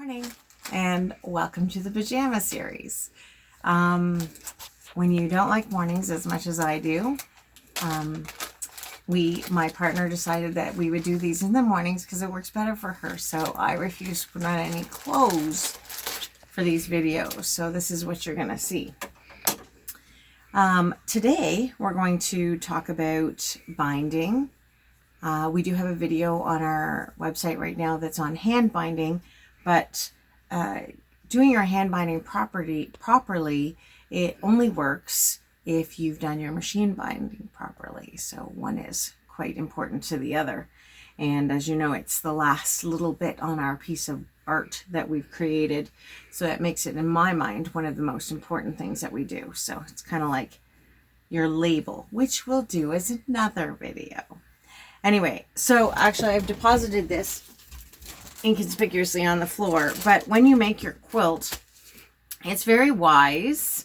morning and welcome to the pajama series. When you don't like mornings as much as I do, my partner decided that we would do these in the mornings because it works better for her. So I refuse to put on any clothes for these videos. So this is what you're going to see. Today we're going to talk about binding. We do have a video on our website right now that's on hand binding, but doing your hand binding properly, it only works if you've done your machine binding properly. So one is quite important to the other. And as you know, it's the last little bit on our piece of art that we've created. So that makes it, in my mind, one of the most important things that we do. So it's kind of like your label, which we'll do as another video. Anyway, so actually I've deposited this inconspicuously on the floor, but when you make your quilt, it's very wise.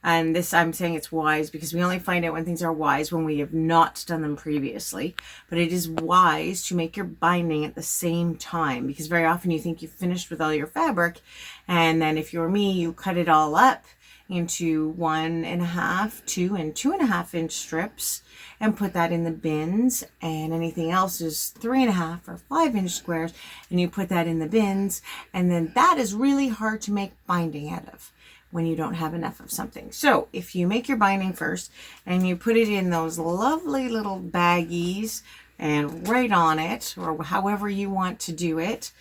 And this, I'm saying it's wise because we only find out when things are wise when we have not done them previously. But it is wise to make your binding at the same time, because very often you think you've finished with all your fabric, and then if you're me, you cut it all up into 1.5, 2, and 2.5 inch strips and put that in the bins, and anything else is 3.5 or 5 inch squares and you put that in the bins, and then that is really hard to make binding out of when you don't have enough of something. So if you make your binding first and you put it in those lovely little baggies and right on it, or however you want to do it.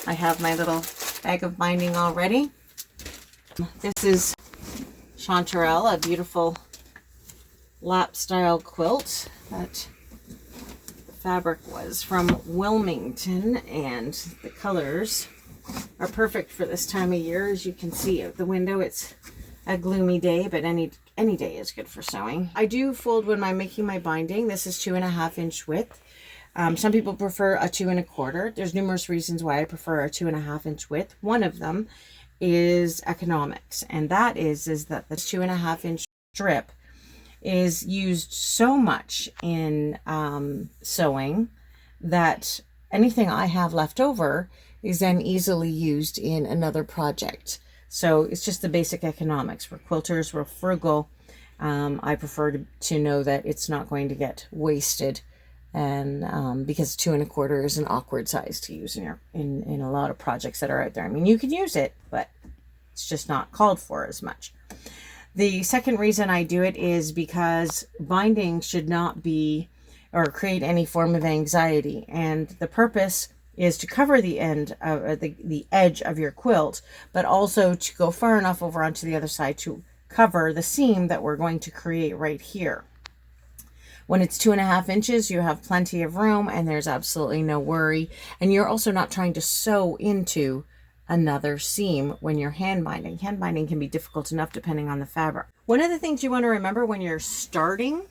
I have my little bag of binding already. This is Chanterelle, a beautiful lap style quilt that the fabric was from Wilmington, and the colors are perfect for this time of year. As you can see out the window, it's a gloomy day, but any day is good for sewing. I do fold when I'm making my binding. This is 2.5 inch width. Some people prefer a 2.25. There's numerous reasons why I prefer a 2.5 inch width. One of them is economics, and that is that the 2.5 inch strip is used so much in sewing that anything I have left over is then easily used in another project. So it's just the basic economics. We're quilters, we're frugal. I prefer to know that it's not going to get wasted, and because 2.25 is an awkward size to use in a lot of projects that are out there. I mean, you can use it, but it's just not called for as much. The second reason I do it is because binding should not be or create any form of anxiety, and the purpose is to cover the end of the edge of your quilt, but also to go far enough over onto the other side to cover the seam that we're going to create right here. When it's 2.5 inches, you have plenty of room and there's absolutely no worry. And you're also not trying to sew into another seam when you're hand binding. Hand binding can be difficult enough depending on the fabric. One of the things you want to remember when you're starting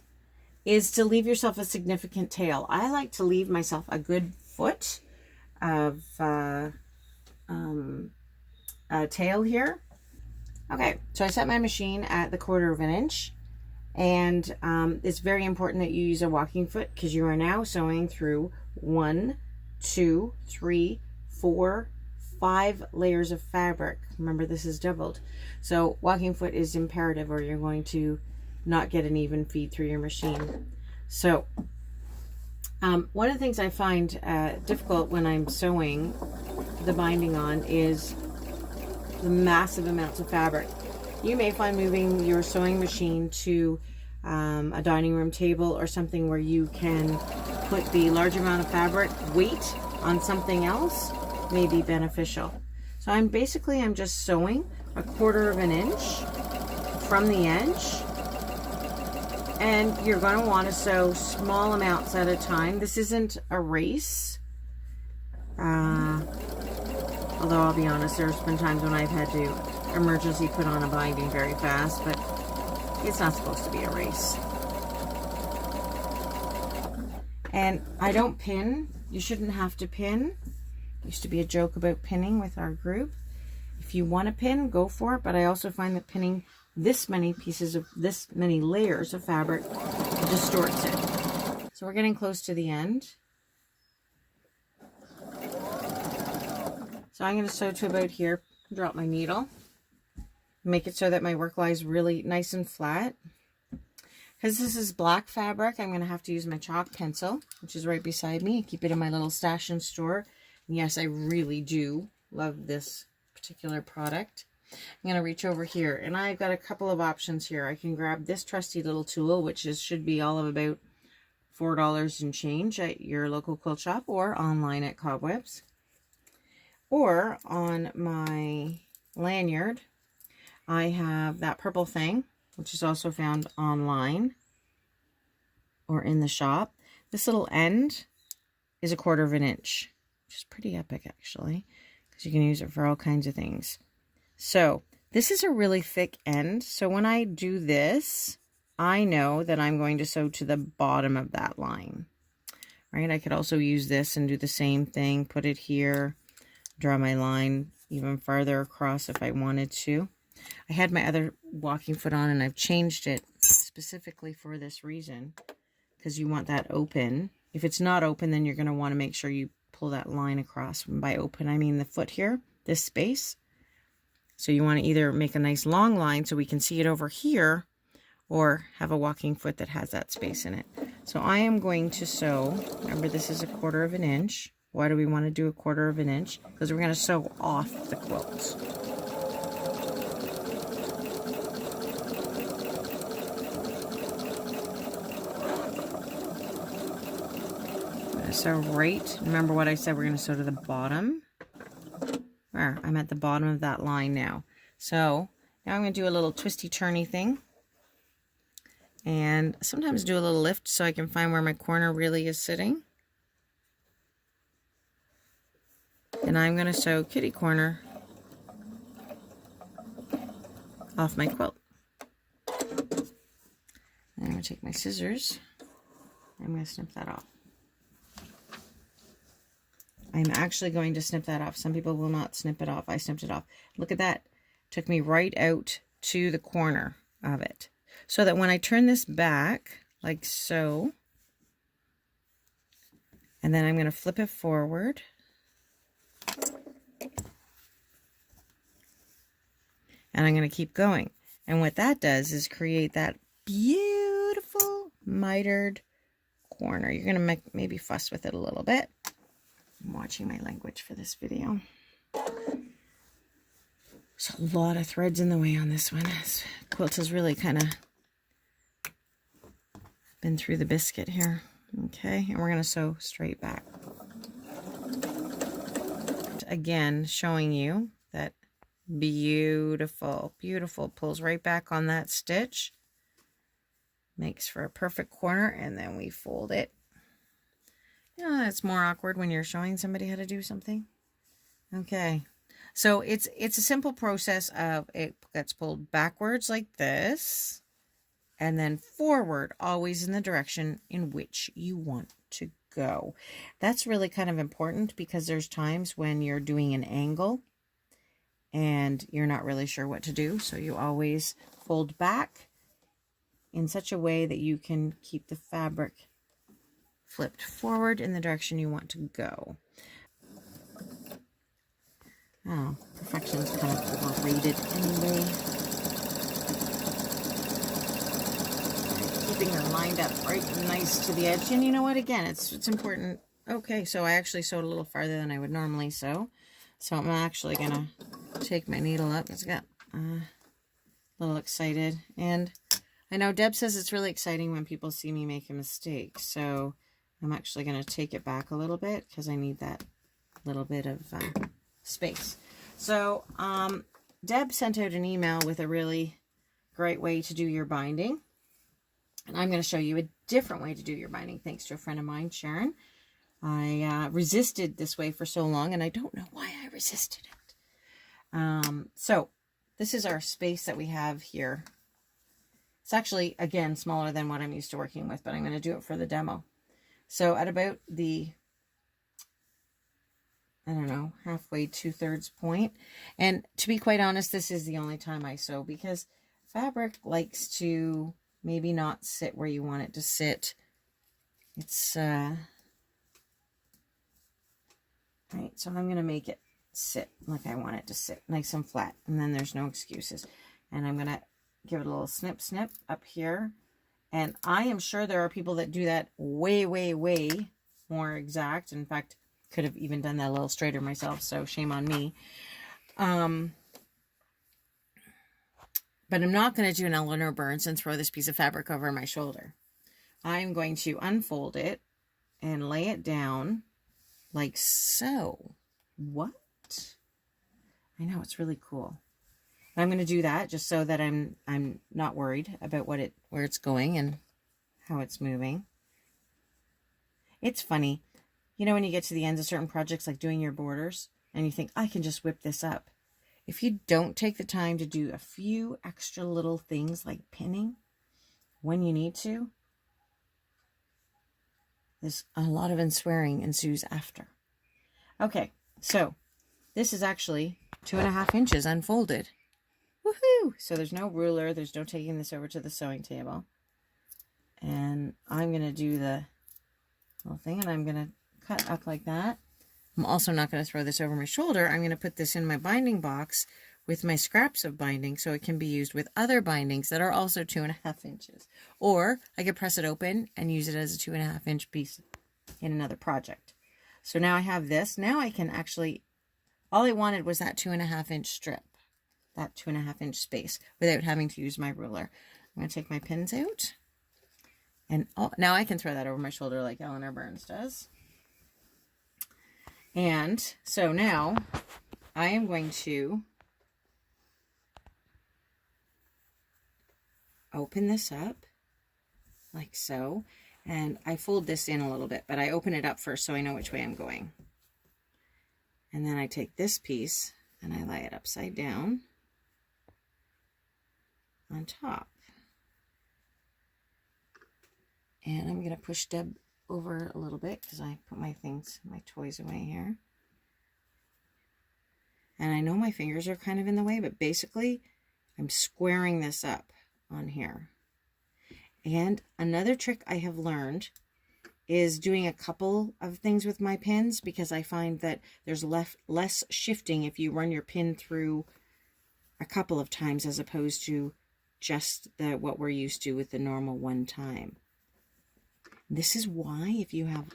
is to leave yourself a significant tail. I like to leave myself a good foot of a tail here. Okay, so I set my machine at the 1/4 inch. And it's very important that you use a walking foot because you are now sewing through 1, 2, 3, 4, 5 layers of fabric. Remember, this is doubled. So walking foot is imperative or you're going to not get an even feed through your machine. So one of the things I find difficult when I'm sewing the binding on is the massive amounts of fabric. You may find moving your sewing machine to a dining room table or something where you can put the large amount of fabric weight on something else may be beneficial. So I'm just sewing a 1/4 inch from the edge, and you're going to want to sew small amounts at a time. This isn't a race. Although I'll be honest, there's been times when I've had to emergency put on a binding very fast, but it's not supposed to be a race. And I don't pin. You shouldn't have to pin. Used to be a joke about pinning with our group. If you want to pin, go for it, but I also find that pinning this many layers of fabric distorts it. So we're getting close to the end. So I'm going to sew to about here, drop my needle, make it so that my work lies really nice and flat. Because this is black fabric, I'm going to have to use my chalk pencil, which is right beside me. Keep it in my little stash and store. And yes, I really do love this particular product. I'm going to reach over here, and I've got a couple of options here. I can grab this trusty little tool, which should be all of about $4 and change at your local quilt shop or online at Cobwebs. Or on my lanyard, I have that purple thing, which is also found online or in the shop. This little end is 1/4 of an inch, which is pretty epic actually, because you can use it for all kinds of things. So this is a really thick end. So when I do this, I know that I'm going to sew to the bottom of that line, right? I could also use this and do the same thing, put it here, draw my line even farther across if I wanted to. I had my other walking foot on and I've changed it specifically for this reason, because you want that open. If it's not open, then you're going to want to make sure you pull that line across. And by open, I mean the foot here, this space. So you want to either make a nice long line so we can see it over here, or have a walking foot that has that space in it. So I am going to sew, remember this is 1/4 of an inch. Why do we want to do 1/4 of an inch? Because we're going to sew off the quilts. So right, remember what I said, we're going to sew to the bottom. Where I'm at the bottom of that line now. So now I'm going to do a little twisty turny thing. And sometimes do a little lift so I can find where my corner really is sitting. And I'm going to sew kitty corner off my quilt. And I'm going to take my scissors. I'm going to snip that off. I'm actually going to snip that off. Some people will not snip it off. I snipped it off. Look at that. Took me right out to the corner of it. So that when I turn this back, like so, and then I'm going to flip it forward. And I'm going to keep going. And what that does is create that beautiful mitered corner. You're going to maybe fuss with it a little bit. I'm watching my language for this video. There's a lot of threads in the way on this one. This quilt has really kind of been through the biscuit here. Okay, and we're going to sew straight back. Again, showing you that beautiful, beautiful pulls right back on that stitch. Makes for a perfect corner, and then we fold it. Yeah, it's more awkward when you're showing somebody how to do something. Okay, so it's a simple process of it gets pulled backwards like this, and then forward, always in the direction in which you want to go. That's really kind of important, because there's times when you're doing an angle and you're not really sure what to do. So you always fold back in such a way that you can keep the fabric flipped forward in the direction you want to go. Oh, perfection is kind of overrated anyway. Keeping her lined up right and nice to the edge. And you know what? Again, it's important. Okay, so I actually sewed a little farther than I would normally sew. So I'm actually going to take my needle up. It's got a little excited. And I know Deb says it's really exciting when people see me make a mistake. So I'm actually going to take it back a little bit, because I need that little bit of space. So Deb sent out an email with a really great way to do your binding. And I'm going to show you a different way to do your binding, thanks to a friend of mine, Sharon. I resisted this way for so long, and I don't know why I resisted it. So this is our space that we have here. It's actually, again, smaller than what I'm used to working with, but I'm going to do it for the demo. So at about the, I don't know, halfway, 2/3 point. And to be quite honest, this is the only time I sew, because fabric likes to maybe not sit where you want it to sit. It's, right, so I'm going to make it sit like I want it to sit, nice and flat, and then there's no excuses. And I'm gonna give it a little snip snip up here, and I am sure there are people that do that way more exact. In fact, could have even done that a little straighter myself, so shame on me. But I'm not going to do an Eleanor Burns and throw this piece of fabric over my shoulder. I'm going to unfold it and lay it down like so. What? I know, it's really cool. I'm going to do that just so that I'm not worried about where it's going and how it's moving. It's funny, you know, when you get to the ends of certain projects, like doing your borders, and you think, I can just whip this up. If you don't take the time to do a few extra little things like pinning when you need to, there's a lot of unswearing ensues after. Okay, so this is actually 2.5 inches unfolded. Woohoo! So there's no ruler, there's no taking this over to the sewing table. And I'm going to do the little thing, and I'm going to cut up like that. I'm also not going to throw this over my shoulder. I'm going to put this in my binding box with my scraps of binding so it can be used with other bindings that are also 2.5 inches. Or I could press it open and use it as a 2.5 inch piece in another project. So now I have this. Now I can actually, all I wanted was that 2.5 inch strip, that 2.5 inch space without having to use my ruler. I'm going to take my pins out. And now I can throw that over my shoulder like Eleanor Burns does. And so now I am going to open this up like so. And I fold this in a little bit, but I open it up first so I know which way I'm going. And then I take this piece and I lay it upside down on top. And I'm going to push Deb over a little bit because I put my toys away here. And I know my fingers are kind of in the way, but basically I'm squaring this up on here. And another trick I have learned is doing a couple of things with my pins, because I find that there's less shifting if you run your pin through a couple of times as opposed to just what we're used to with the normal one time. This is why if you have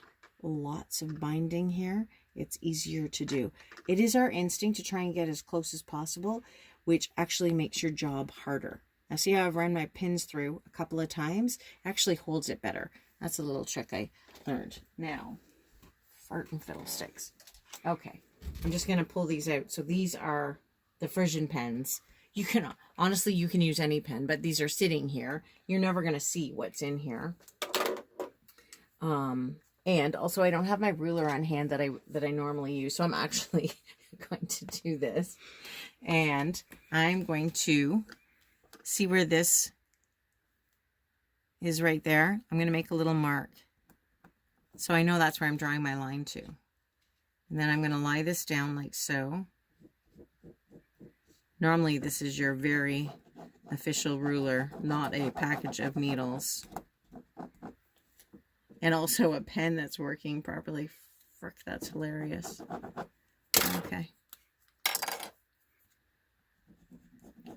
lots of binding here, it's easier to do. It is our instinct to try and get as close as possible, which actually makes your job harder. Now see how I've run my pins through a couple of times? It actually holds it better. That's a little trick I learned. Now, fart and fiddlesticks. Okay, I'm just going to pull these out. So these are the Frisian pens. You can, honestly, you can use any pen, but these are sitting here. You're never going to see what's in here. And also I don't have my ruler on hand that I normally use. So I'm actually going to do this, and I'm going to see where this is right there. I'm going to make a little mark. So I know that's where I'm drawing my line to. And then I'm going to lie this down like so. Normally this is your very official ruler, not a package of needles. And also a pen that's working properly. Frick, that's hilarious. Okay.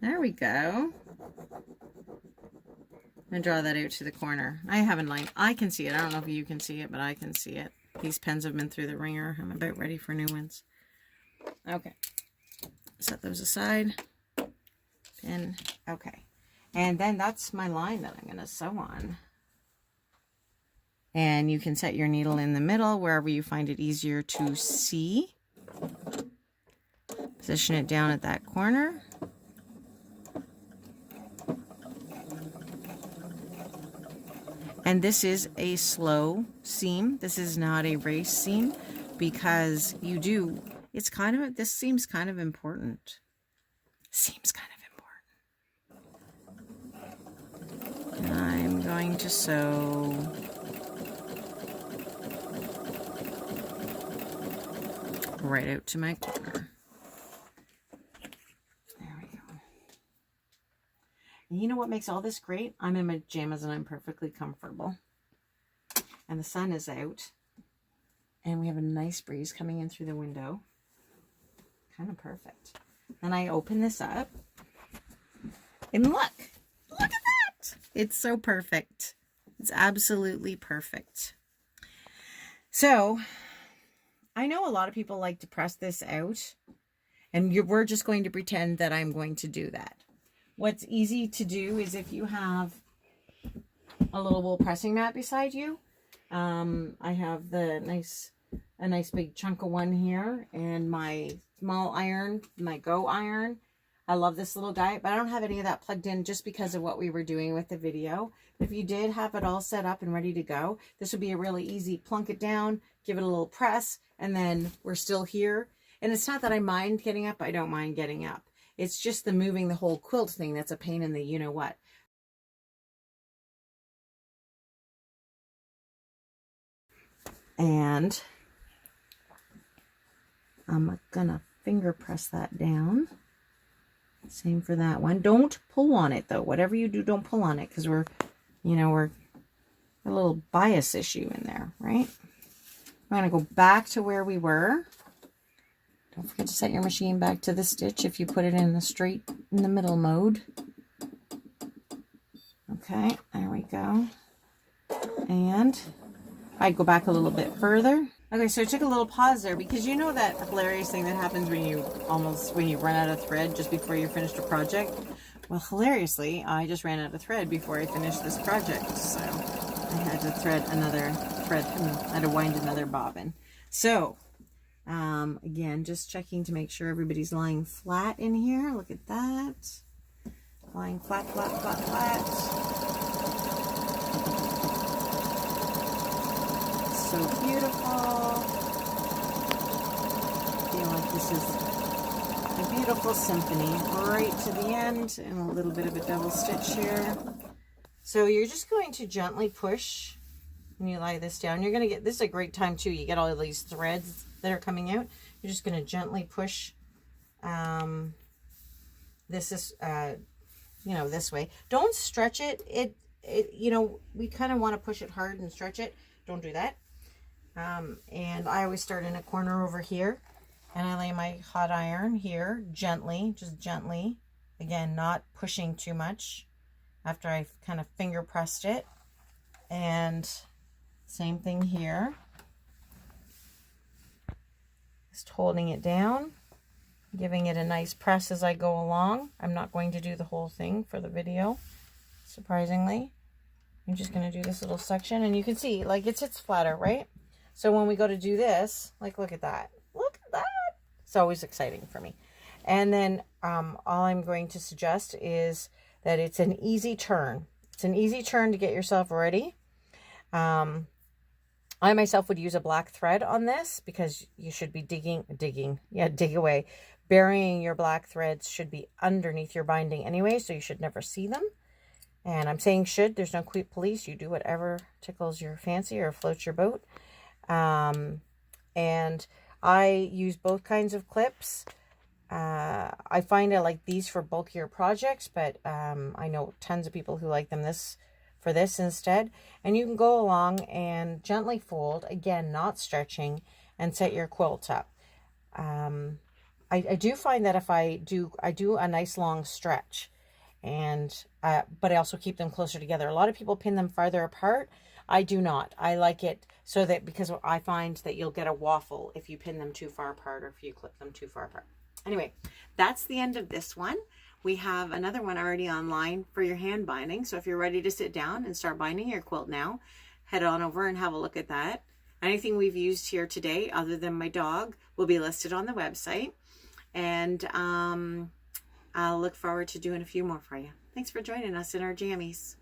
There we go. I'm going to draw that out to the corner. I have a line. I can see it. I don't know if you can see it, but I can see it. These pens have been through the ringer. I'm about ready for new ones. Okay. Set those aside. Pin. Okay. And then that's my line that I'm going to sew on. And you can set your needle in the middle wherever you find it easier to see. Position it down at that corner. And this is a slow seam. This is not a race seam, because it's kind of, this seems kind of important. Seems kind of important. And I'm going to sew right out to my corner. There we go. And you know what makes all this great? I'm in my pajamas and I'm perfectly comfortable. And the sun is out. And we have a nice breeze coming in through the window. kind of perfect. Then I open this up and look at that. It's so perfect. It's absolutely perfect. So I know a lot of people like to press this out, and we're just going to pretend that I'm going to do that. What's easy to do is if you have a little wool pressing mat beside you. I have a nice big chunk of one here, and my small iron, my Go iron. I love this little guy, but I don't have any of that plugged in just because of what we were doing with the video. If you did have it all set up and ready to go, this would be a really easy plunk it down, give it a little press, and then we're still here. And it's not that I mind getting up. I don't mind getting up. It's just the moving the whole quilt thing that's a pain in the you-know-what. And I'm gonna finger press that down. Same for that one. Don't pull on it though. Whatever you do, don't pull on it, because we're a little bias issue in there, right? We're gonna go back to where we were. Don't forget to set your machine back to the stitch if you put it in the straight in the middle mode. Okay, there we go. And I'd go back a little bit further. Okay, so I took a little pause there because you know that hilarious thing that happens when you run out of thread just before you finished a project? Well, hilariously, I just ran out of thread before I finished this project. So I had to thread another thread. I had to wind another bobbin. So, again, just checking to make sure everybody's lying flat in here. Look at that. Lying flat, flat, flat, flat. So beautiful. I feel like this is a beautiful symphony right to the end, and a little bit of a double stitch here. So you're just going to gently push when you lie this down. You're going to get, this is a great time too, you get all of these threads that are coming out. You're just going to gently push this is this way. Don't stretch it. We kind of want to push it hard and stretch it. Don't do that. And I always start in a corner over here, and I lay my hot iron here gently, just gently, again, not pushing too much after I've kind of finger pressed it. And same thing here, just holding it down, giving it a nice press as I go along. I'm not going to do the whole thing for the video, surprisingly. I'm just going to do this little section, and you can see, like, it sits flatter, right? So when we go to do this, like, look at that. Look at that. It's always exciting for me. And then all I'm going to suggest is that it's an easy turn. It's an easy turn to get yourself ready. I myself would use a black thread on this, because you should be dig away. Burying your black threads should be underneath your binding anyway, so you should never see them. And I'm saying should, there's no quilt police. You do whatever tickles your fancy or floats your boat. And I use both kinds of clips. I find I like these for bulkier projects, but I know tons of people who like them for this instead. And you can go along and gently fold, again, not stretching, and set your quilt up. I do find that if I do a nice long stretch, and but I also keep them closer together. A lot of people pin them farther apart. I do not. I like it so that, because I find that you'll get a waffle if you pin them too far apart or if you clip them too far apart. Anyway, that's the end of this one. We have another one already online for your hand binding. So if you're ready to sit down and start binding your quilt now, head on over and have a look at that. Anything we've used here today, other than my dog, will be listed on the website. And I'll look forward to doing a few more for you. Thanks for joining us in our jammies.